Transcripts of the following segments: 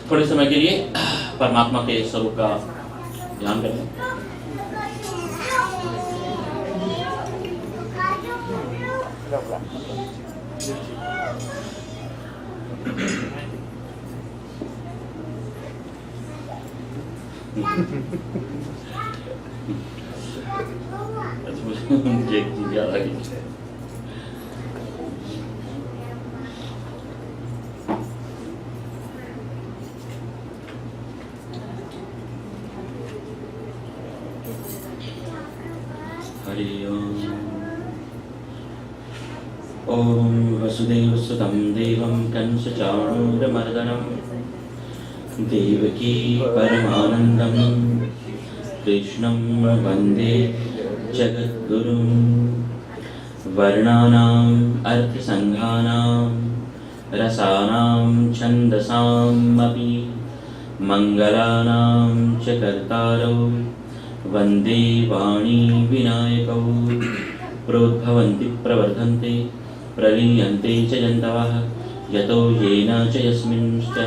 थोड़े समय के लिए परमात्मा के स्वरूप का ध्यान करें। हरि ओम वसुदेवसुतं देवं कंसचाणूरमर्दनं देवकी परमानन्दं कृष्णं वन्दे जगद्गुरुं वर्णानाम् अर्थसङ्घानां रसानां छन्दसामपि मङ्गलानां च कर्तारौ वन्दे वाणी विनायकौ प्रोद्भवन्ति प्रवर्धन्ते प्रलीयन्ते च जन्तवः यतो येन च यस्मिंश्च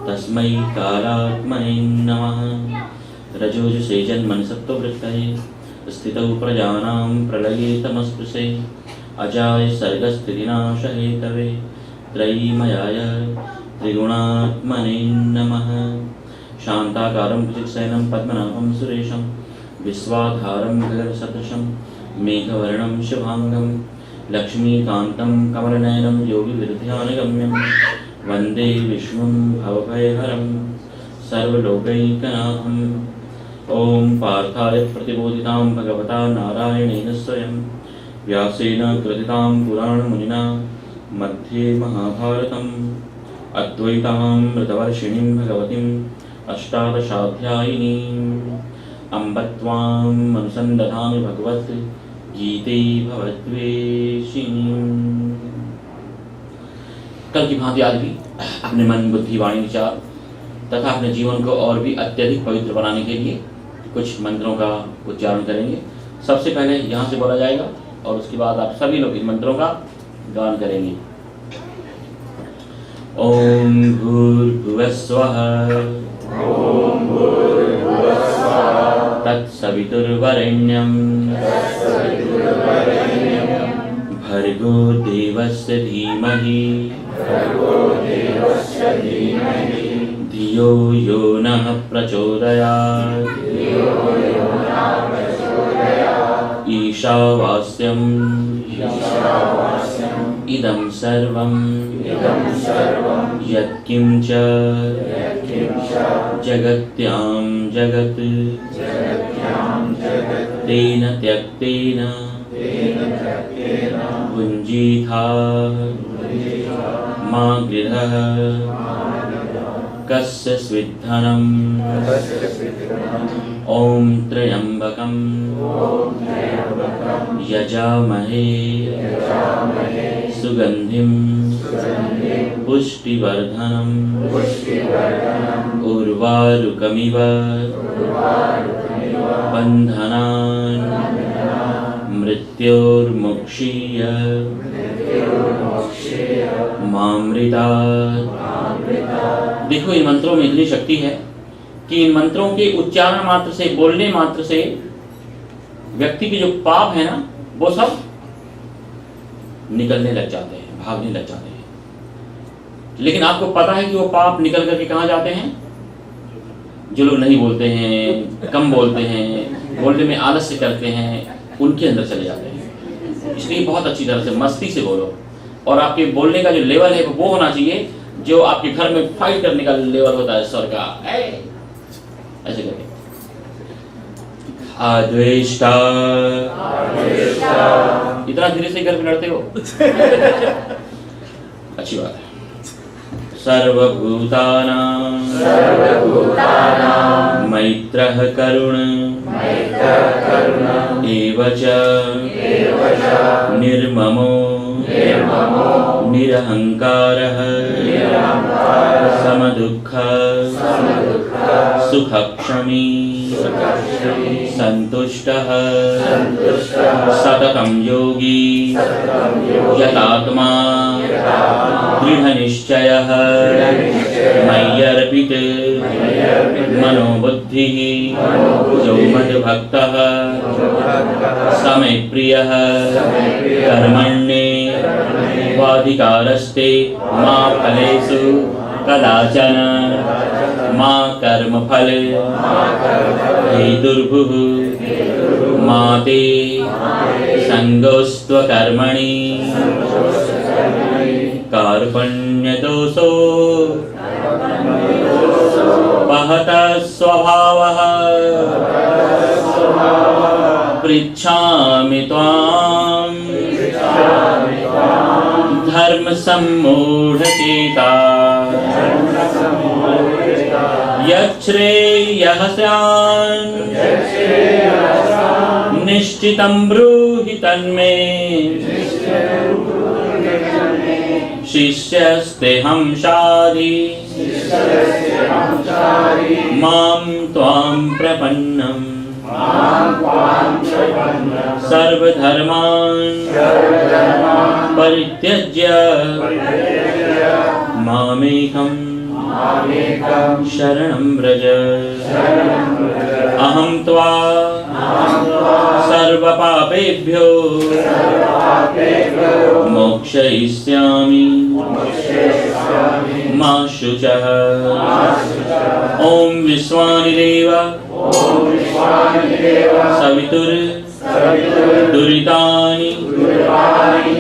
तस्मै कालात्मने नमः। रजोजुषे जन्मनसत्त्ववृत्तये स्थितौ प्रजानां प्रलये तमस्पृशे अजाय सर्गस्थितिनाशहेतवे त्रयीमयाय त्रिगुणात्मने नमः। शान्ताकारं भुजगशयनं पद्मनाभं सुरेशं विश्वाधारं गगनसदृशं मेघवर्णं शुभांगं लक्ष्मीकान्तं कमलनयनं योगिविरध्यानगम्यं वन्दे विष्णुं भवभयहरं सर्वलोकैकनाथम्। ॐ पार्थाय प्रतिबोधितां भगवता नारायणेन स्वयं व्यासेन कृतितां पुराणमुनिना मध्ये महाभारतम् अद्वैतामृतवर्षिणीं भगवतीम् अष्टादशाध्यायिनीम् अम्ब त्वाम् अनुसन्दधामि भगवत् गीते भवद्वेषिणीम्। कल की भांति आज भी अपने मन बुद्धि वाणी विचार तथा अपने जीवन को और भी अत्यधिक पवित्र बनाने के लिए कुछ मंत्रों का उच्चारण करेंगे। सबसे पहले यहाँ से बोला जाएगा और उसके बाद आप सभी लोग इन मंत्रों का गान करेंगे। ओम भूर्भुवस्वः तत्सवितुर्वरेण्यं भर्गो देवस्य धीमहि धियो यो नः प्रचोदयात् ईशावास्यम् इदं सर्वं यत्किंच जगत्यां जगत् तेन त्यक्तेन भुञ्जीथा मा गृधः कस्य स्विद्धनम्। ॐ त्र्यम्बकं यजामहे सुगन्धिं पुष्टिवर्धनम् उर्वारुकमिव बन्धनान् मृत्योर्मुक्षीय मामृतात्। देखो इन मंत्रों में इतनी शक्ति है कि इन मंत्रों के उच्चारण मात्र से, बोलने मात्र से व्यक्ति के जो पाप है ना वो सब निकलने लग जाते हैं, भागने लग जाते हैं। लेकिन आपको पता है कि वो पाप निकल करके कहाँ जाते हैं? जो लोग नहीं बोलते हैं, कम बोलते हैं, बोलने में आलस्य करते हैं, उनके अंदर चले जाते हैं। इसलिए बहुत अच्छी तरह से मस्ती से बोलो और आपके बोलने का जो लेवल है वो होना चाहिए जो आपके घर में फाइट करने का लेवल होता है स्वर का, ऐसे करके। अद्वेष्टा, इतना धीरे से घर में लड़ते हो, अच्छी बात है। सर्वभूतानां मैत्रः करुण एव च निर्ममो निरहंकारः समदुःख सुखक्षमी संतुष्टः सततं योगी यतात्मा दृढ़निश्चयः मय्यर्पित मनोबुद्धिः यो मद्भक्तः स मे प्रियः कर्मण्येवाधिकारस्ते मा फलेषु कदाचन मा कर्मफल हेतुर्भुः मा ते संगोस्त्वकर्मणि कार्पण्यदोषो महतः स्वभावः पृच्छामि त्वां धर्म सम्मूढचेता यच्छ्रेयः स्यान् निश्चितं ब्रूहि तन्मे शिष्यस्तेऽहं शाधि मां त्वां प्रपन्नम् सर्वधर्मान् परित्यज्य मामेकं शरणं व्रज अहं त्वा सर्वपापेभ्यो मोक्षयिष्यामि मा शुचः। ॐ विश्वानि देव सवितुर्दुरितानि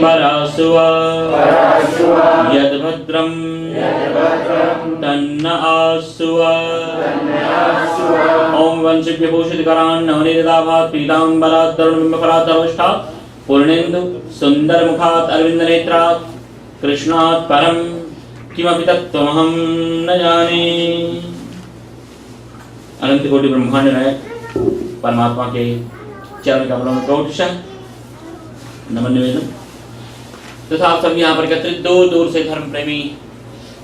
परासुवा यद्भद्रं तन्न आसुवा। ॐ वंशभूषितकरान् नवनीताभात् पीताम्बरात् तरुणबिम्बफलात् धर्मष्ठात् पूर्णेन्दु सुन्दरमुखात् अरविन्दनेत्रात् कृष्णात् परं किमपि तत्त्वमहं न जाने। अनंत कोटि ब्रह्मांड नायक परमात्मा के चरण कमलों में कोटिशः नमन निवेदन तथा आप सब यहाँ पर एकत्रित दूर दूर से धर्म प्रेमी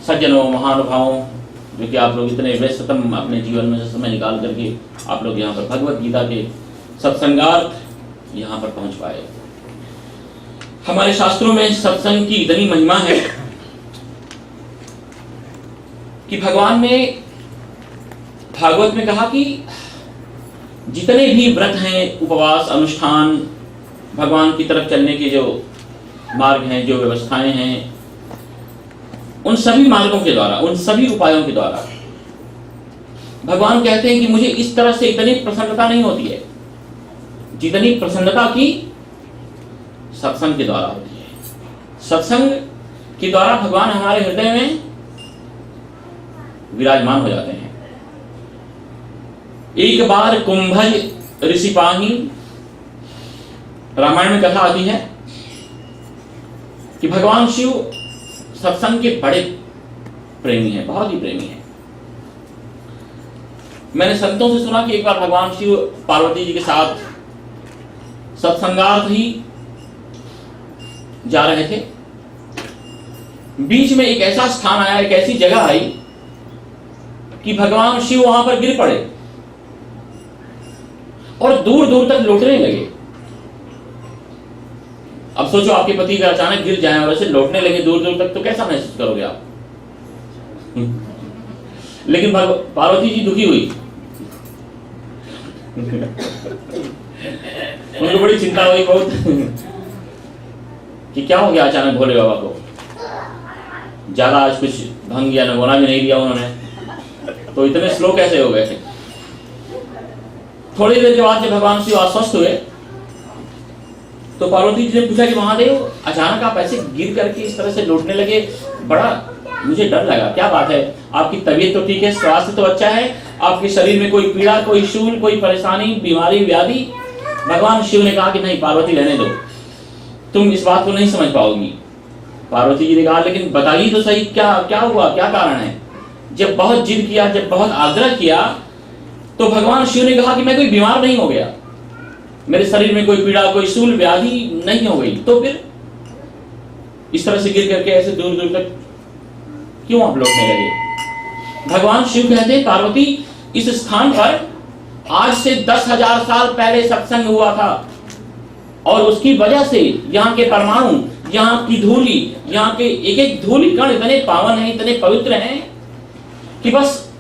सज्जनों महानुभावों जो कि आप लोग इतने व्यस्ततम अपने जीवन में से समय निकाल करके आप लोग यहाँ पर भगवत गीता के सत्संगार्थ यहाँ पर पहुँच पाए। हमारे शास्त्रों में सत्संग की इतनी महिमा है कि भगवान ने भागवत में कहा कि जितने भी व्रत हैं, उपवास, अनुष्ठान, भगवान की तरफ चलने के जो मार्ग हैं, जो व्यवस्थाएं हैं, उन सभी मार्गों के द्वारा, उन सभी उपायों के द्वारा भगवान कहते हैं कि मुझे इस तरह से इतनी प्रसन्नता नहीं होती है जितनी प्रसन्नता की सत्संग के द्वारा होती है। सत्संग के द्वारा भगवान हमारे हृदय में विराजमान हो जाते हैं। एक बार कुंभज ऋषि पाही, रामायण में कथा आती है कि भगवान शिव सत्संग के बड़े प्रेमी हैं, बहुत ही प्रेमी हैं। मैंने संतों से सुना कि एक बार भगवान शिव पार्वती जी के साथ सत्संगार्थ ही जा रहे थे। बीच में एक ऐसा स्थान आया, एक ऐसी जगह आई कि भगवान शिव वहां पर गिर पड़े और दूर दूर तक लौटने लगे। अब सोचो आपके पति का अचानक गिर जाए और ऐसे लौटने लगे दूर दूर तक, तो कैसा महसूस करोगे आप? लेकिन पार्वती जी दुखी हुई। उनको बड़ी चिंता हुई बहुत कि क्या हो गया अचानक भोले बाबा को। ज्यादा आज कुछ भंग या नगोना भी नहीं दिया उन्होंने, तो इतने स्लो कैसे हो गए थे। थोड़ी देर के बाद जब भगवान शिव आश्वस्त हुए तो पार्वती जी ने पूछा कि महादेव, अचानक आप ऐसे गिर करके इस तरह से लौटने लगे, बड़ा मुझे डर लगा, क्या बात है? आपकी तबीयत तो ठीक है, स्वास्थ्य तो अच्छा है, आपके शरीर में कोई पीड़ा, कोई शूल, कोई परेशानी, बीमारी, व्याधि? भगवान शिव ने कहा कि नहीं पार्वती, रहने दो, तुम इस बात को नहीं समझ पाओगी। पार्वती जी ने कहा लेकिन बताइए तो सही, क्या हुआ, क्या कारण है? जब बहुत जिद किया, जब बहुत आग्रह किया, तो भगवान शिव ने कहा कि मैं कोई बीमार नहीं हो गया, मेरे शरीर में कोई पीड़ा, कोई शूल, व्याधि नहीं हो गई, तो फिर इस तरह से गिर करके ऐसे दूर दूर तक क्यों आप लौटने लगे? भगवान शिव कहते हैं पार्वती, इस स्थान पर आज से 10,000 साल पहले सत्संग हुआ था और उसकी वजह से यहाँ के परमाणु, यहाँ की धूली, यहाँ के एक एक धूली कण इतने पावन हैं, इतने पवित्र हैं कि बस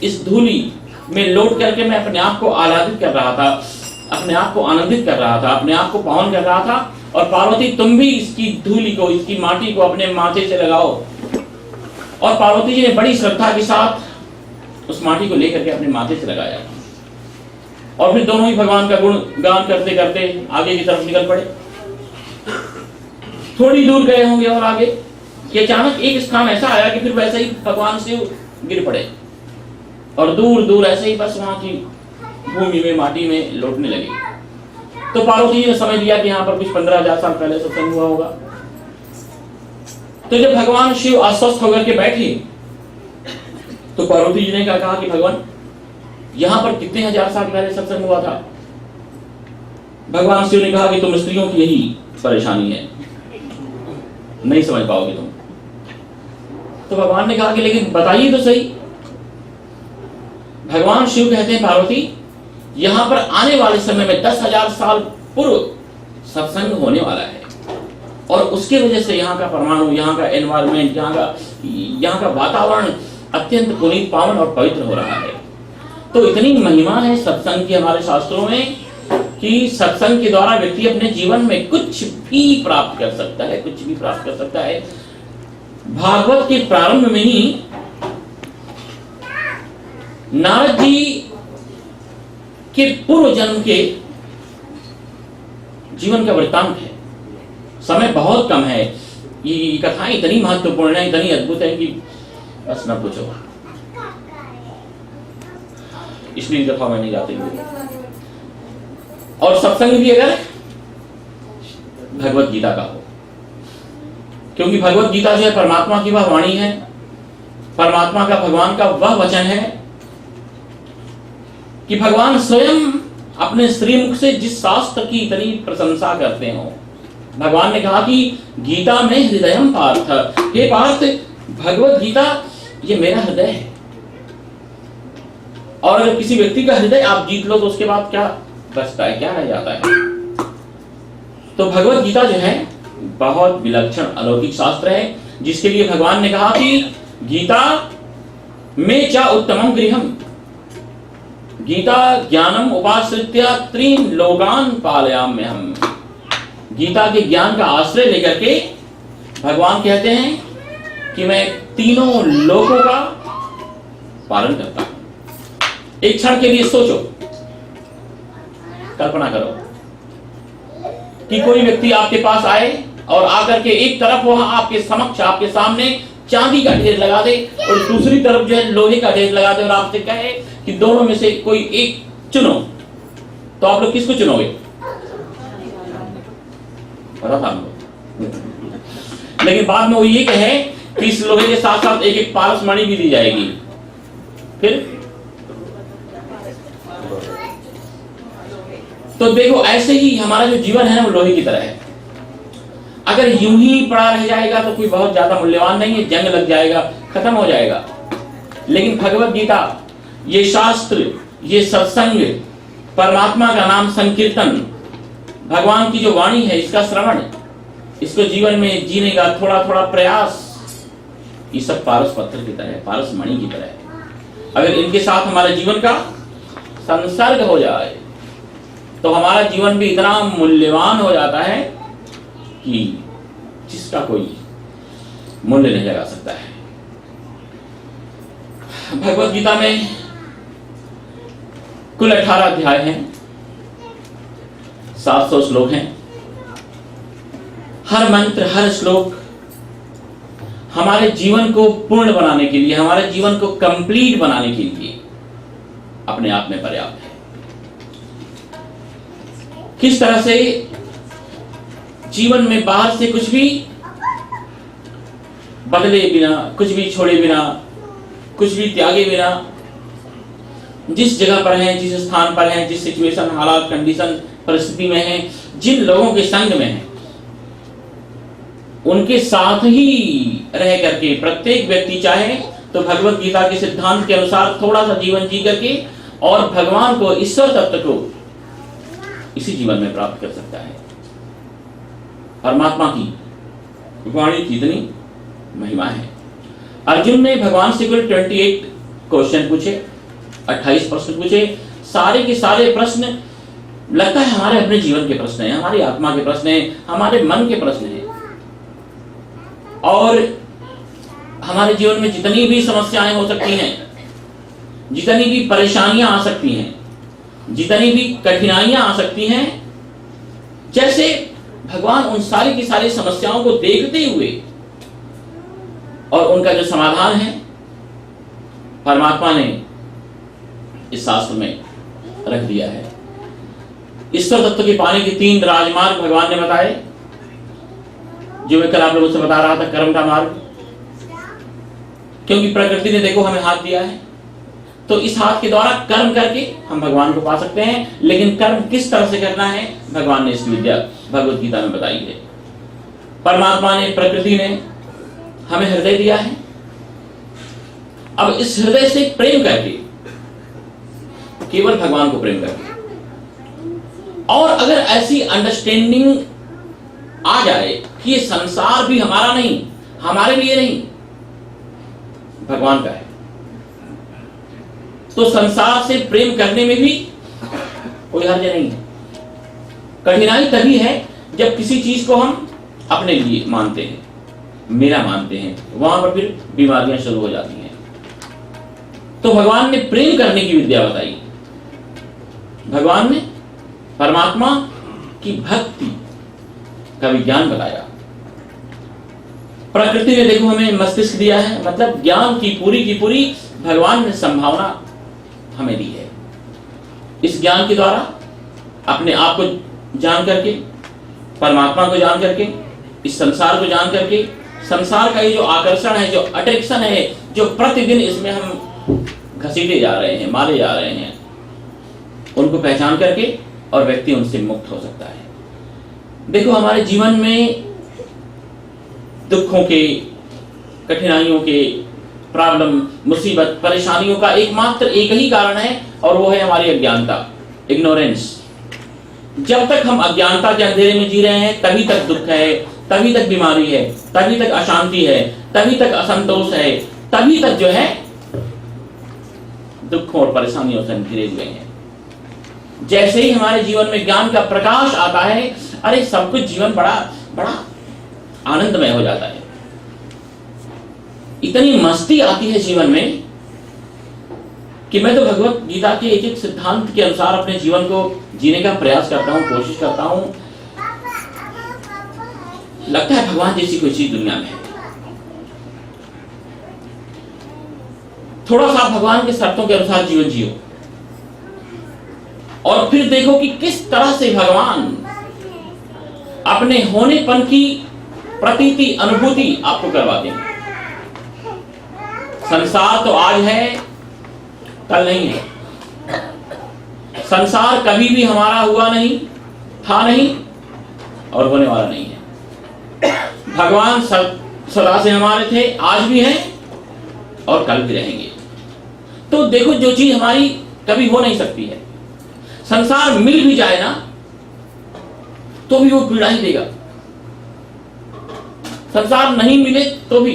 इस धूली में लौट करके मैं अपने आप को आह्लादित कर रहा था, अपने आप को आनंदित कर रहा था, अपने आप को पावन कर रहा था। और पार्वती तुम भी इसकी धूली को, इसकी माटी को अपने माथे से लगाओ। और पार्वती जी ने बड़ी श्रद्धा के साथ उस माटी को लेकर के अपने माथे से लगाया और फिर दोनों ही भगवान का गुण गान करते करते आगे की तरफ निकल पड़े। थोड़ी दूर गए होंगे और आगे कि अचानक एक स्थान ऐसा आया कि फिर वैसे ही भगवान शिव गिर पड़े और दूर दूर ऐसे ही बस वहां की भूमि में, माटी में लौटने लगे। तो पार्वती जी ने समझ लिया कि यहाँ पर कुछ 15,000 साल पहले सत्संग हुआ होगा। तो जब भगवान शिव अस्वस्थ होकर के बैठे तो पार्वती जी ने क्या कहा कि भगवान यहाँ पर कितने हजार साल पहले सत्संग हुआ था? भगवान शिव ने कहा कि तुम स्त्रियों की यही परेशानी है, नहीं समझ पाओगे तुम। तो भगवान ने कहा कि लेकिन बताइए तो सही। भगवान शिव कहते हैं पार्वती, यहां पर आने वाले समय में 10,000 साल पूर्व सत्संग होने वाला है और उसके वजह से यहाँ का परमाणु, यहाँ का एनवायरमेंट, यहाँ का वातावरण अत्यंत पुनीत, पावन और पवित्र हो रहा है। तो इतनी महिमा है सत्संग की हमारे शास्त्रों में कि सत्संग के द्वारा व्यक्ति अपने जीवन में कुछ भी प्राप्त कर सकता है, कुछ भी प्राप्त कर सकता है। भागवत के प्रारंभ में ही नारद जी के पूर्व जन्म के जीवन का वृत्तांत है। समय बहुत कम है, ये कथाएं इतनी महत्वपूर्ण है, इतनी अद्भुत है कि बस न पूछो, इसलिए कथा में नहीं जाते। और सत्संग भी अगर भगवत गीता का हो, क्योंकि भगवत गीता जो है परमात्मा की वह वाणी है, परमात्मा का, भगवान का वह वचन है कि भगवान स्वयं अपने श्रीमुख से जिस शास्त्र की इतनी प्रशंसा करते हो। भगवान ने कहा कि गीता में हृदयम पार्थ, हे पार्थ भगवत गीता ये मेरा हृदय है। और अगर किसी व्यक्ति का हृदय आप जीत लो तो उसके बाद क्या बचता है, क्या रह जाता है? तो भगवत गीता जो है बहुत विलक्षण अलौकिक शास्त्र है, जिसके लिए भगवान ने कहा कि गीता में च उत्तमम गृहम, गीता ज्ञानम उपाश्रित्य त्रीन लोकान पालयाम्यहम्। गीता के ज्ञान का आश्रय लेकर के भगवान कहते हैं कि मैं तीनों लोकों का पालन करता हूं। एक क्षण के लिए सोचो, कल्पना करो कि कोई व्यक्ति आपके पास आए और आकर के एक तरफ वहां आपके समक्ष, आपके सामने चांदी का ढेर लगा दे और दूसरी तरफ जो है लोहे का ढेर लगा दे और आपसे कहे कि दोनों में से कोई एक चुनो, तो आप लोग किसको चुनोगे? लेकिन बाद में वो ये कहे कि इस लोहे के साथ साथ एक एक पारस मणि भी दी जाएगी, फिर तो देखो ऐसे ही हमारा जो जीवन है ना वो लोहे की तरह है। अगर यूं ही पड़ा रह जाएगा तो कोई बहुत ज्यादा मूल्यवान नहीं है, जंग लग जाएगा, खत्म हो जाएगा। लेकिन भगवत गीता, ये शास्त्र, ये सत्संग, परमात्मा का नाम संकीर्तन, भगवान की जो वाणी है इसका श्रवण, इसको जीवन में जीने का थोड़ा थोड़ा प्रयास, ये सब पारस पत्थर की तरह है, पारस मणि की तरह है। अगर इनके साथ हमारे जीवन का संसर्ग हो जाए तो हमारा जीवन भी इतना मूल्यवान हो जाता है कि जिसका कोई मूल्य नहीं लगा सकता है। भगवत गीता में कुल 18 अध्याय हैं, 700 श्लोक हैं। हर मंत्र, हर श्लोक हमारे जीवन को पूर्ण बनाने के लिए, हमारे जीवन को कंप्लीट बनाने के लिए अपने आप में पर्याप्त है। किस तरह से जीवन में बाहर से कुछ भी बदले बिना, कुछ भी छोड़े बिना, कुछ भी त्यागे बिना, जिस जगह पर हैं, जिस स्थान पर हैं, जिस सिचुएशन, हालात, कंडीशन, परिस्थिति में हैं, जिन लोगों के संग में हैं, उनके साथ ही रह करके प्रत्येक व्यक्ति चाहे तो भगवत गीता के सिद्धांत के अनुसार थोड़ा सा जीवन जी करके और भगवान को, ईश्वर तत्व को इसी जीवन में प्राप्त कर सकता है। परमात्मा की वाणी की इतनी महिमा है। अर्जुन ने भगवान से कुल 28 क्वेश्चन पूछे, 28 प्रश्न पूछे। सारे के सारे प्रश्न लगता है हमारे अपने जीवन के प्रश्न हैं, हमारी आत्मा के प्रश्न हैं, हमारे मन के प्रश्न हैं। और हमारे जीवन में जितनी भी समस्याएं हो सकती हैं, जितनी भी परेशानियां आ सकती हैं, जितनी भी कठिनाइयां आ सकती हैं, जैसे भगवान उन सारी की सारी समस्याओं को देखते हुए और उनका जो समाधान है परमात्मा ने इस शास्त्र में रख दिया है। ईश्वर तत्व के पाने के 3 राजमार्ग भगवान ने बताए, जो मैं कल आप लोगों से बता रहा था, कर्म का मार्ग। क्योंकि प्रकृति ने देखो हमें हाथ दिया है, तो इस हाथ के द्वारा कर्म करके हम भगवान को पा सकते हैं। लेकिन कर्म किस तरह से करना है भगवान ने इसकी विद्या भगवत गीता में बताई है। परमात्मा ने, प्रकृति ने हमें हृदय दिया है। अब इस हृदय से प्रेम करके, केवल भगवान को प्रेम करके, और अगर ऐसी अंडरस्टैंडिंग आ जाए कि ये संसार भी हमारा नहीं, हमारे लिए नहीं, भगवान का है, तो संसार से प्रेम करने में भी कोई हर्ज नहीं है। कठिनाई तभी है जब किसी चीज को हम अपने लिए मानते हैं, मेरा मानते हैं, वहां पर फिर बीमारियां शुरू हो जाती हैं। तो भगवान ने प्रेम करने की विद्या बताई। भगवान ने परमात्मा की भक्ति का विज्ञान बताया। प्रकृति ने देखो हमें मस्तिष्क दिया है, मतलब ज्ञान की पूरी भगवान ने संभावना हमें दी है। इस ज्ञान के द्वारा अपने आप को जान करके, परमात्मा को जान करके, इस संसार को जान करके, संसार का ये जो आकर्षण है, जो अट्रैक्शन है, जो प्रतिदिन इसमें हम घसीटे जा रहे हैं, मारे जा रहे हैं, उनको पहचान करके और व्यक्ति उनसे मुक्त हो सकता है। देखो हमारे जीवन में दुखों के, कठिनाइयों के, प्रॉब्लम, मुसीबत, परेशानियों का एकमात्र एक ही कारण है, और वो है हमारी अज्ञानता, इग्नोरेंस। जब तक हम अज्ञानता के अंधेरे में जी रहे हैं, तभी तक दुख है, तभी तक बीमारी है, तभी तक अशांति है, तभी तक असंतोष है, तभी तक जो है दुखों और परेशानियों से हम घिरे हुए हैं। जैसे ही हमारे जीवन में ज्ञान का प्रकाश आता है, अरे सब कुछ जीवन बड़ा बड़ा आनंदमय हो जाता है। इतनी मस्ती आती है जीवन में कि मैं तो भगवत गीता के एक सिद्धांत के अनुसार अपने जीवन को जीने का प्रयास करता हूं, कोशिश करता हूं। लगता है भगवान जैसी कोई चीज दुनिया में है। थोड़ा सा भगवान के शर्तों के अनुसार जीवन जियो, और फिर देखो कि किस तरह से भगवान अपने होनेपन की प्रतीति, अनुभूति आपको करवाते हैं। संसार तो आज है, कल नहीं है। संसार कभी भी हमारा हुआ नहीं, था नहीं और होने वाला नहीं है। भगवान सदा से हमारे थे, आज भी हैं और कल भी रहेंगे। तो देखो जो चीज हमारी कभी हो नहीं सकती है, संसार मिल भी जाए ना तो भी वो पीड़ा ही देगा। संसार नहीं मिले तो भी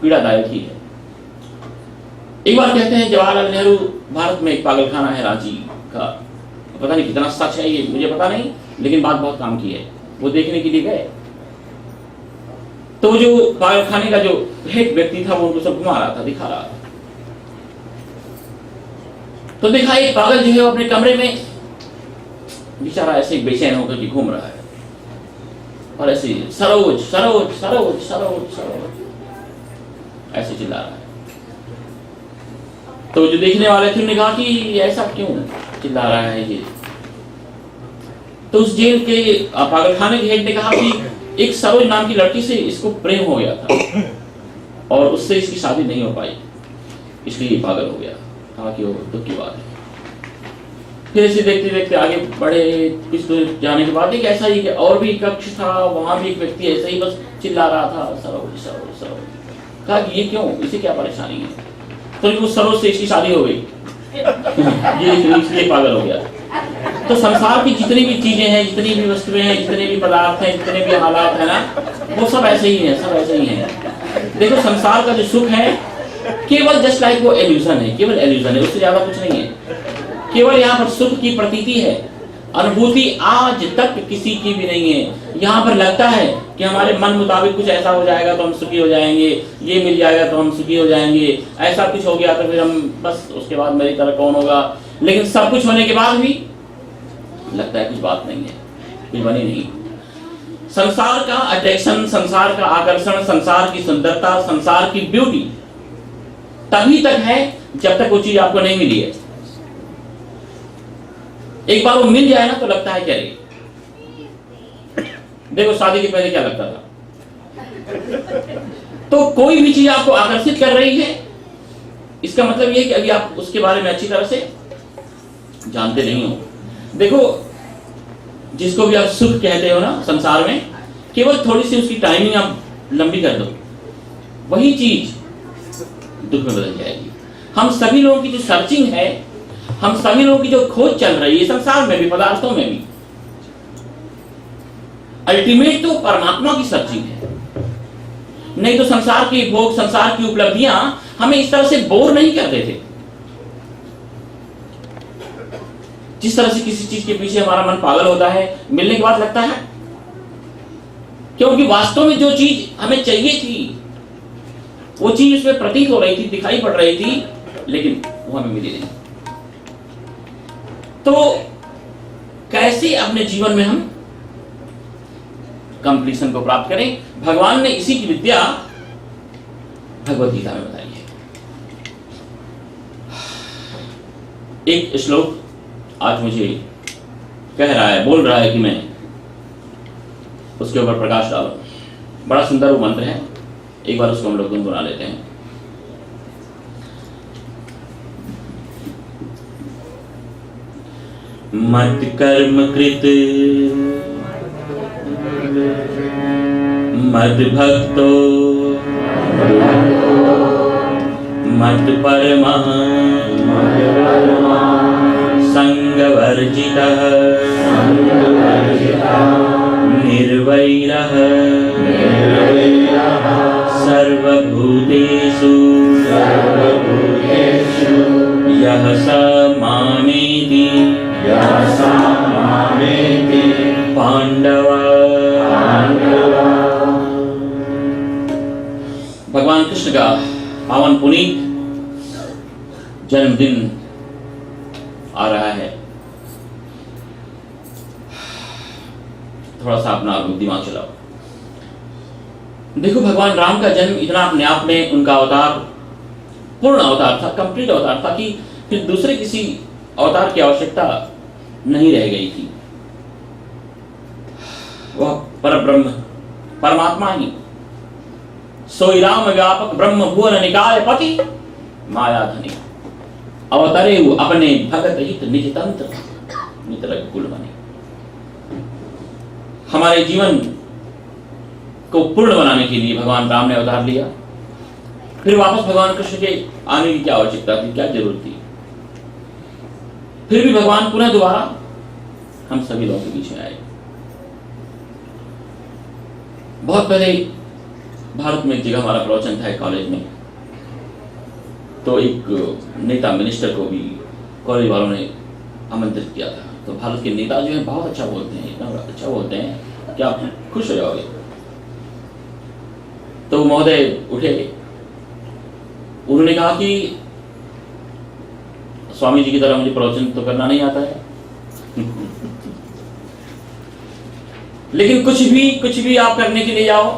पीड़ादायक ही है। एक बार कहते हैं जवाहरलाल नेहरू, भारत में एक पागलखाना है रांची का, पता नहीं कितना सच है ये मुझे पता नहीं, लेकिन बात बहुत काम की है। वो देखने के लिए गए तो जो पागलखाने का जो हेड व्यक्ति था वो उनको सब घुमा रहा था, दिखा रहा था। तो देखा एक पागल जो है वो अपने कमरे में बेचारा ऐसे बेचैन होकर के घूम रहा है और ऐसे सरोज सरोज सरोज सरोज सरोज ऐसे चिल्ला रहा है। तो जो देखने वाले थे उन्होंने कहा कि ऐसा क्यों चिल्ला रहा है ये। तो उस जेल के पागलखाने के हेड ने कहा कि एक सरोज नाम की लड़की से इसको प्रेम हो गया था और उससे इसकी शादी नहीं हो पाई, इसलिए ये पागल हो गया। कहा कि वो दुख की बात है। फिर इसे देखते देखते आगे बढ़े, कुछ दूर जाने के बाद एक ऐसा ही और भी कक्ष था, वहां भी एक व्यक्ति ऐसा ही बस चिल्ला रहा था सरोज सरोज सरोज। कहा कि ये क्यों, इसे क्या परेशानी है। तो उस सरोज से इसकी शादी हो गई ये इसलिए पागल हो गया। तो संसार की जितनी भी चीजें हैं, जितनी भी वस्तुएं हैं, जितने भी पदार्थ हैं, जितने भी हालात है ना, वो सब ऐसे ही हैं, सब ऐसे ही हैं। देखो संसार का जो सुख है केवल जस्ट लाइक वो एल्यूजन है, केवल एल्यूजन है, उससे ज्यादा कुछ नहीं है। केवल यहाँ पर सुख की प्रतीति है, अनुभूति आज तक किसी की भी नहीं है। यहाँ पर लगता है कि हमारे मन मुताबिक कुछ ऐसा हो जाएगा तो हम सुखी हो जाएंगे, ये मिल जाएगा तो हम सुखी हो जाएंगे, ऐसा कुछ हो गया तो फिर हम बस उसके बाद मेरी तरह कौन होगा। लेकिन सब कुछ होने के बाद भी लगता है कुछ बात नहीं है, कुछ बनी नहीं। संसार का अट्रैक्शन, संसार का आकर्षण, संसार की सुंदरता, संसार की ब्यूटी तभी तक है जब तक वो चीज आपको नहीं मिली है। एक बार वो मिल जाए ना तो लगता है क्या रे। देखो शादी के पहले क्या लगता था, तो कोई भी चीज आपको आकर्षित कर रही है, इसका मतलब ये कि अभी आप उसके बारे में अच्छी तरह से जानते नहीं हो। देखो जिसको भी आप सुख कहते हो ना संसार में, केवल थोड़ी सी उसकी टाइमिंग आप लंबी कर दो, वही चीज दुख में बदल जाएगी। हम सभी लोगों की जो सर्चिंग है, हम सभी लोगों की जो खोज चल रही है संसार में भी, पदार्थों में भी, अल्टीमेट तो परमात्मा की सर्चिंग है। नहीं तो संसार के भोग, संसार की उपलब्धियां हमें इस तरह से बोर नहीं करते थे। जिस तरह से किसी चीज के पीछे हमारा मन पागल होता है, मिलने के बाद लगता है, क्योंकि वास्तव में जो चीज हमें चाहिए थी वो चीज उसमें प्रतीत हो रही थी, दिखाई पड़ रही थी, लेकिन वो हमें मिली नहीं। तो कैसे अपने जीवन में हम कंप्लीशन को प्राप्त करें, भगवान ने इसी की विद्या भगवद गीता में बताई है। एक श्लोक आज मुझे कह रहा है, बोल रहा है कि मैं उसके ऊपर प्रकाश डालूं। बड़ा सुंदर वो मंत्र है, एक बार उसको हम लोग गुनगुना लेते हैं। मत कर्म कृत मद भक्तो मत परमा संगवर्जितः निर्वैरः सर्वभूतेषु यः स मामेति पांडव। भगवान कृष्ण का पावन पुनीत जन्मदिन आ रहा है। थोड़ा सा अपना दिमाग चलाओ। देखो भगवान राम का जन्म इतना अपने आप में उनका अवतार पूर्ण अवतार था, कंप्लीट अवतार था कि फिर दूसरे किसी अवतार की आवश्यकता नहीं रह गई थी। वह परब्रह्म परमात्मा ही, सोई राम व्यापक ब्रह्म भुवन निकाय पति माया धनी, अवतरे अपने भगत हित निज तंत्र नितरक कुल बने। हमारे जीवन को पूर्ण बनाने के लिए भगवान राम ने अवतार लिया। फिर वापस भगवान कृष्ण के आने की क्या आवश्यकता थी, क्या जरूरत थी। फिर भी भगवान पुनः दोबारा हम सभी लोगों के बीच में आए। बहुत पहले भारत में एक जगह हमारा प्रवचन था कॉलेज में, तो एक नेता मिनिस्टर को भी कॉलेज वालों ने आमंत्रित किया था। तो भारत के नेता जो है बहुत अच्छा बोलते हैं, इतना अच्छा बोलते हैं कि आप खुश हो जाओगे। तो महोदय उठे, उन्होंने कहा कि स्वामी जी की तरह मुझे प्रवचन तो करना नहीं आता है लेकिन कुछ भी आप करने के लिए जाओ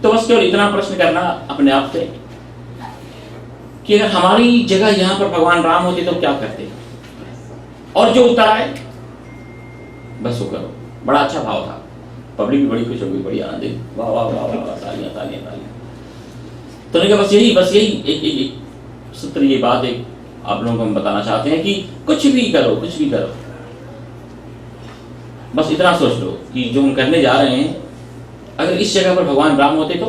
तो बस केवल इतना प्रश्न करना अपने आप से कि अगर हमारी जगह यहां पर भगवान राम होते तो क्या करते, और जो उत्तर आए बस वो करो। बड़ा अच्छा भाव था, पब्लिक भी बड़ी खुश हो गई, बड़ी आनंदित, वाह वाह वाह वाह, तालियां तालियां तालियां। तो उन्होंने कहा बस यही एक सूत्र, ये बात एक आप लोगों को हम बताना चाहते हैं कि कुछ भी करो, कुछ भी करो, बस इतना सोच लो कि जो हम करने जा रहे हैं, अगर इस जगह पर भगवान राम होते तो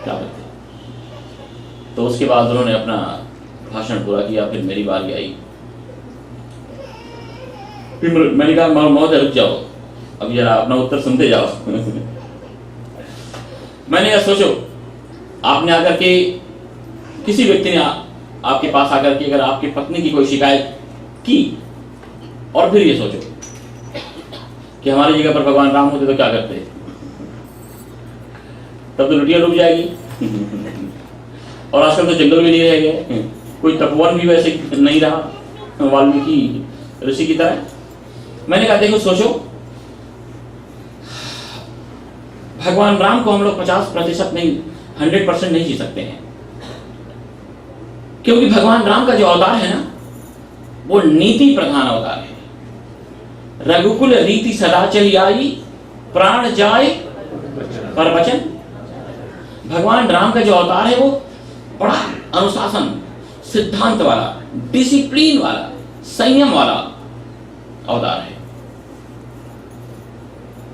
क्या करते। तो उसके बाद उन्होंने अपना भाषण पूरा किया, फिर मेरी बारी आई। फिर मैंने कहा महोदय रुक जाओ, अब जरा अपना उत्तर सुनते जाओ। मैंने कहा सोचो, आपने आकर के किसी व्यक्ति ने आपके पास आकर के अगर आपकी पत्नी की कोई शिकायत की, और फिर ये सोचो कि हमारी जगह पर भगवान राम होते तो क्या करते, तब तो लुटिया डूब जाएगी। और आजकल तो जंगल भी नहीं रह गए, कोई तपोवन भी वैसे नहीं रहा वाल्मीकि ऋषि की तरह। मैंने कहा देखो सोचो, भगवान राम को हम लोग 50% नहीं 100% नहीं जी सकते हैं, क्योंकि भगवान राम का जो अवतार है ना, वो नीति प्रधान अवतार है। रघुकुल रीति सदा चली आई, प्राण जाए पर वचन। भगवान राम का जो अवतार है वो बड़ा अनुशासन, सिद्धांत वाला, डिसिप्लिन वाला, संयम वाला अवतार है।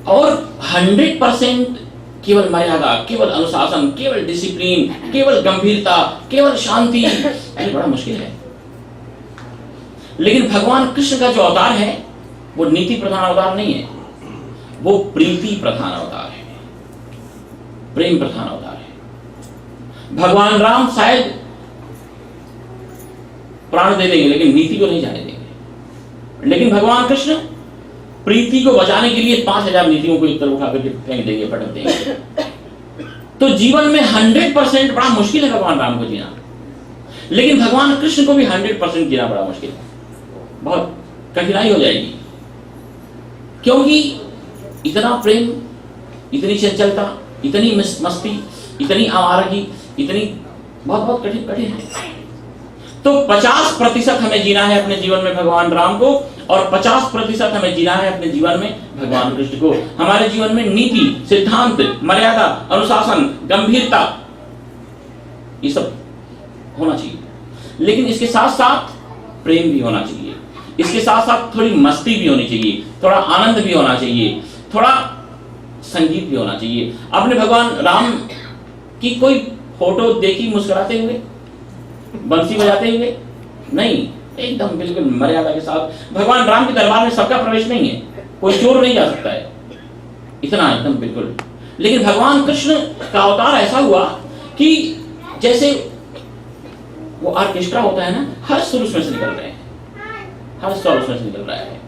और 100% केवल मर्यादा, केवल अनुशासन, केवल डिसिप्लिन, केवल गंभीरता, केवल शांति, ये बड़ा मुश्किल है। लेकिन भगवान कृष्ण का जो अवतार है वो नीति प्रधान अवतार नहीं है, वो प्रीति प्रधान अवतार है, प्रेम प्रधान अवतार है। भगवान राम शायद प्राण दे देंगे लेकिन नीति को नहीं जाने देंगे, लेकिन भगवान कृष्ण प्रीति को बचाने के लिए 5000 नीतियों को एक तरफ उठा करके फेंक देंगे, पटक देंगे। तो जीवन में 100% बड़ा मुश्किल है भगवान राम को जीना, लेकिन भगवान कृष्ण को भी 100% जीना बड़ा मुश्किल है, बहुत कठिनाई हो जाएगी। क्योंकि इतना प्रेम, इतनी चंचलता, इतनी मस्ती, इतनी आवारगी, इतनी बहुत कठिन है। तो 50% हमें जीना है अपने जीवन में भगवान राम को, और 50% हमें जीना है अपने जीवन में भगवान कृष्ण को। हमारे जीवन में नीति, सिद्धांत, मर्यादा, अनुशासन, गंभीरता, ये सब होना चाहिए, लेकिन इसके साथ साथ प्रेम भी होना चाहिए, इसके साथ साथ थोड़ी मस्ती भी होनी चाहिए, थोड़ा आनंद भी होना चाहिए, थोड़ा संगीत भी होना चाहिए। आपने भगवान राम की कोई फोटो देखी मुस्कुराते हुए, बंसी बजाते हुए? नहीं, एकदम बिल्कुल मर्यादा के साथ। भगवान राम के दरबार में सबका प्रवेश नहीं है, कोई चोर नहीं जा सकता है, इतना एकदम बिल्कुल। लेकिन भगवान कृष्ण का अवतार ऐसा हुआ कि जैसे वो ऑर्केस्ट्रा होता है ना, हर सुर उसमें से निकल रहे हैं, हर स्वर उसमें से निकल रहा है।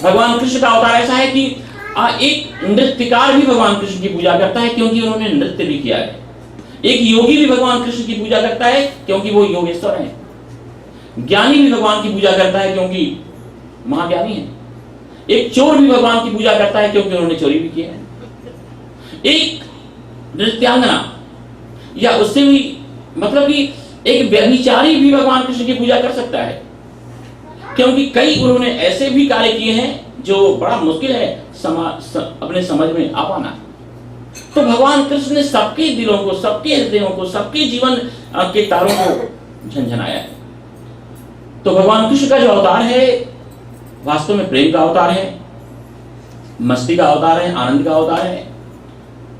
भगवान कृष्ण का अवतार ऐसा है कि एक नृत्यकार भी भगवान कृष्ण की पूजा करता है क्योंकि उन्होंने नृत्य भी किया है। एक योगी भी भगवान कृष्ण की पूजा करता है क्योंकि वो योगेश्वर है। ज्ञानी भी भगवान की पूजा करता है क्योंकि महाज्ञानी है। एक चोर भी भगवान की पूजा करता है क्योंकि उन्होंने चोरी भी किया है। एक नृत्यांगना या उससे भी मतलब कि एक व्यभिचारी भी भगवान कृष्ण की पूजा कर सकता है, क्योंकि कई उन्होंने ऐसे भी कार्य किए हैं जो बड़ा मुश्किल है अपने समझ में आ पाना। तो भगवान कृष्ण ने सबके दिलों को, सबके हृदयों को, सबके जीवन के तारों को झंझनाया है। तो भगवान कृष्ण का जो अवतार है वास्तव में प्रेम का अवतार है, मस्ती का अवतार है, आनंद का अवतार है।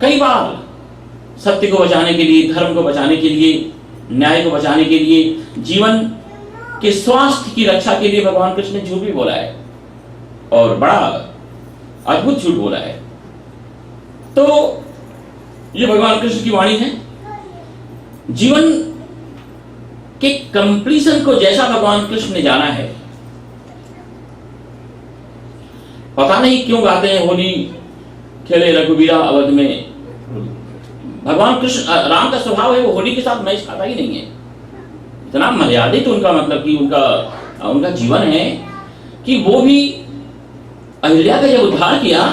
कई बार सत्य को बचाने के लिए, धर्म को बचाने के लिए, न्याय को बचाने के लिए, जीवन के स्वास्थ्य की रक्षा के लिए भगवान कृष्ण ने झूठ भी बोला है, और बड़ा अद्भुत झूठ बोला है। तो ये भगवान कृष्ण की वाणी है। जीवन के कंप्लीशन को जैसा भगवान कृष्ण ने जाना है, पता नहीं क्यों गाते हैं होली खेले रघुवीरा अवध में। भगवान कृष्ण राम का स्वभाव है वो होली के साथ मैच खाता ही नहीं है। इतना मर्यादित उनका मतलब कि उनका जीवन है कि वो भी अहिल्या का जब उद्धार किया,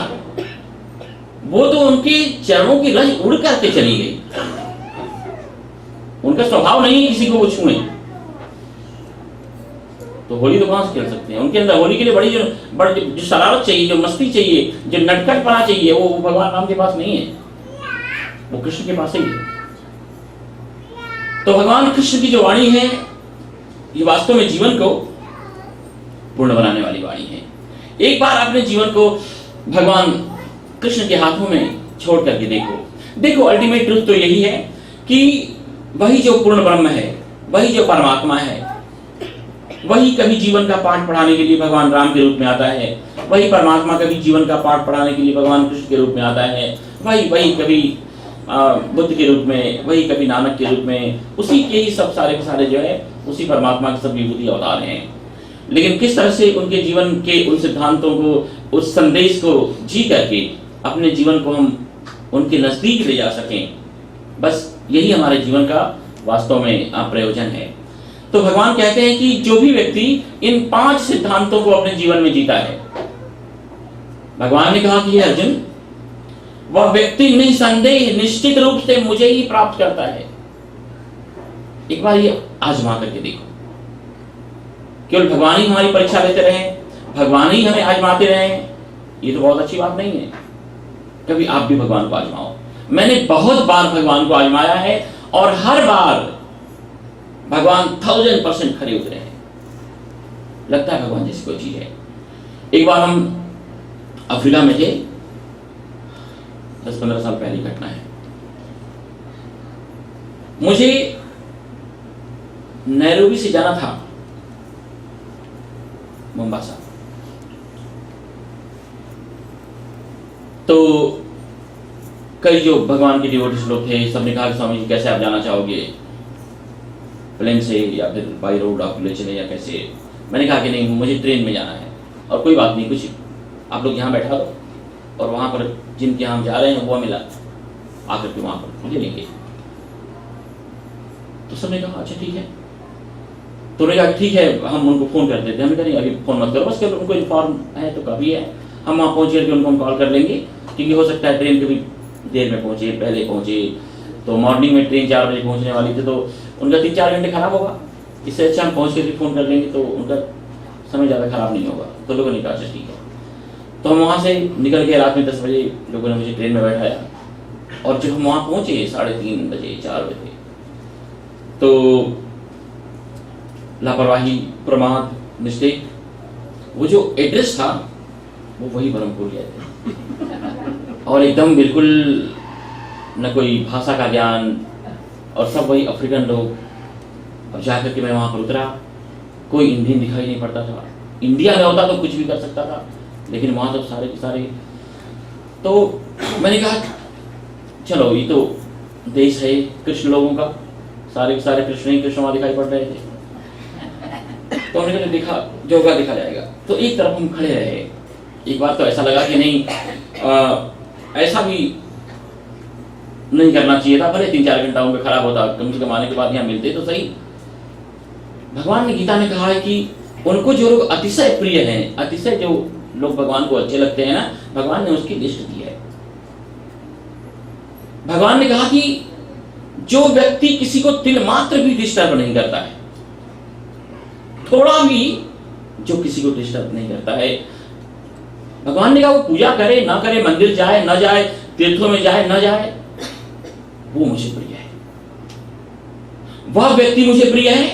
वो तो उनके चरणों की रज उड़ करके चली गई। उनका स्वभाव नहीं है किसी को वो छूए, तो होली तो कहां से खेल सकते हैं। उनके अंदर होली के लिए बड़ी जो शरारत चाहिए, जो मस्ती चाहिए, जो नटखटपना चाहिए, वो भगवान राम के पास नहीं है, वो कृष्ण के पास ही है। तो भगवान कृष्ण की जो वाणी है ये वास्तव में जीवन को पूर्ण बनाने वाली वाणी है। एक बार अपने जीवन को भगवान कृष्ण के हाथों में छोड़ करके देखो अल्टीमेट ट्रुथ तो यही है कि वही जो पूर्ण ब्रह्म है, वही जो परमात्मा है, वही कभी जीवन का पाठ पढ़ाने के लिए भगवान राम के रूप में आता है, वही परमात्मा कभी जीवन का पाठ पढ़ाने के लिए भगवान कृष्ण के रूप में आता है, वही कभी बुद्ध के रूप में, वही कभी नानक के रूप में, उसी के ही सब सारे के सारे जो है उसी परमात्मा के सब विभूति अवतार हैं। लेकिन किस तरह से उनके जीवन के उन सिद्धांतों को, उस संदेश को जी करके अपने जीवन को हम उनके नजदीक ले जा सकें, बस यही हमारे जीवन का वास्तव में प्रयोजन है। तो भगवान कहते हैं कि जो भी व्यक्ति इन 5 सिद्धांतों को अपने जीवन में जीता है, भगवान ने कहा कि ये अर्जुन, वह व्यक्ति निसंदेह निश्चित रूप से मुझे ही प्राप्त करता है। एक बार ये आजमा करके देखो। केवल भगवान ही हमारी परीक्षा लेते रहे, भगवान ही हमें आजमाते रहे, ये तो बहुत अच्छी बात नहीं है। कभी आप भी भगवान को आजमाओ। मैंने बहुत बार भगवान को आजमाया है और हर बार भगवान 1000% खरे उतरे हैं। लगता है भगवान जैसी कोई चीज है। एक बार हम अफ्रीका में थे, 10-15 साल पहले घटना है। मुझे नैरोबी से जाना था मोम्बासा। तो कई जो भगवान के डिवोटीज लोग थे, सबने कहा कि स्वामी जी कैसे आप जाना चाहोगे, प्लेन से या फिर बाई रोड आप ले चले या कैसे। मैंने कहा कि नहीं, मुझे ट्रेन में जाना है और कोई बात नहीं, कुछ आप लोग यहाँ बैठा दो और वहाँ पर जिनके हम जा रहे हैं वो मिला आकर के वहाँ पर मुझे लेंगे। तो सबने कहा अच्छा ठीक है। तो उन्होंने कहा ठीक है, हम उनको फ़ोन कर देते हैं। हमने कहा नहीं अभी फ़ोन मत करो, बस केवल उनको इन्फॉर्म है तो काफ़ी है, हम वहाँ पहुँच करके उनको हम कॉल कर लेंगे, क्योंकि हो सकता है ट्रेन कभी देर में पहुँचे, पहले पहुँचे। तो मॉर्निंग में ट्रेन 4 बजे पहुँचने वाली थी, तो उनका 3-4 घंटे खराब होगा। इससे अच्छा हम पहुँच करके फ़ोन कर लेंगे तो उनका समय ज़्यादा खराब नहीं होगा। तो लोगों ने कहा अच्छा ठीक है। तो हम वहाँ से निकल के रात में 10 बजे लोगों ने मुझे ट्रेन में बैठाया और जब हम वहाँ पहुँचे 3:30 बजे 4 बजे, तो लापरवाही, प्रमाद, मिस्टेक, वो जो एड्रेस था वो वही ब्रह्मपुर गए थे और एकदम बिल्कुल न कोई भाषा का ज्ञान और सब वही अफ्रीकन लोग। अब जाकर के मैं वहाँ पर उतरा, कोई इंडियन दिखाई नहीं पड़ता था। इंडिया में होता तो कुछ भी कर सकता था, लेकिन वहाँ तो सारे के सारे। तो मैंने कहा चलो ये तो देश है कृष्ण लोगों का, सारे के सारे कृष्ण ही कृष्ण वहाँ दिखाई पड़ रहे थे। तो हमने कहा देखा जो होगा देखा जाएगा। तो एक तरफ हम खड़े रहे। एक बार तो ऐसा लगा कि नहीं ऐसा भी नहीं करना चाहिए था, भले 3-4 घंटा उनका खराब होता, कम से कम आने के बाद यहाँ मिलते तो सही। भगवान ने गीता में कहा है कि उनको जो लोग अतिशय प्रिय हैं, अतिशय जो लोग भगवान को अच्छे लगते हैं ना, भगवान ने उसकी लिस्ट दी है। भगवान ने कहा कि जो व्यक्ति किसी को तिल मात्र भी डिस्टर्ब नहीं करता है, थोड़ा भी जो किसी को डिस्टर्ब नहीं करता है, भगवान ने कहा वो पूजा करे ना करे, मंदिर जाए ना जाए, तीर्थों में जाए ना जाए, वो मुझे प्रिय है। वह व्यक्ति मुझे प्रिय है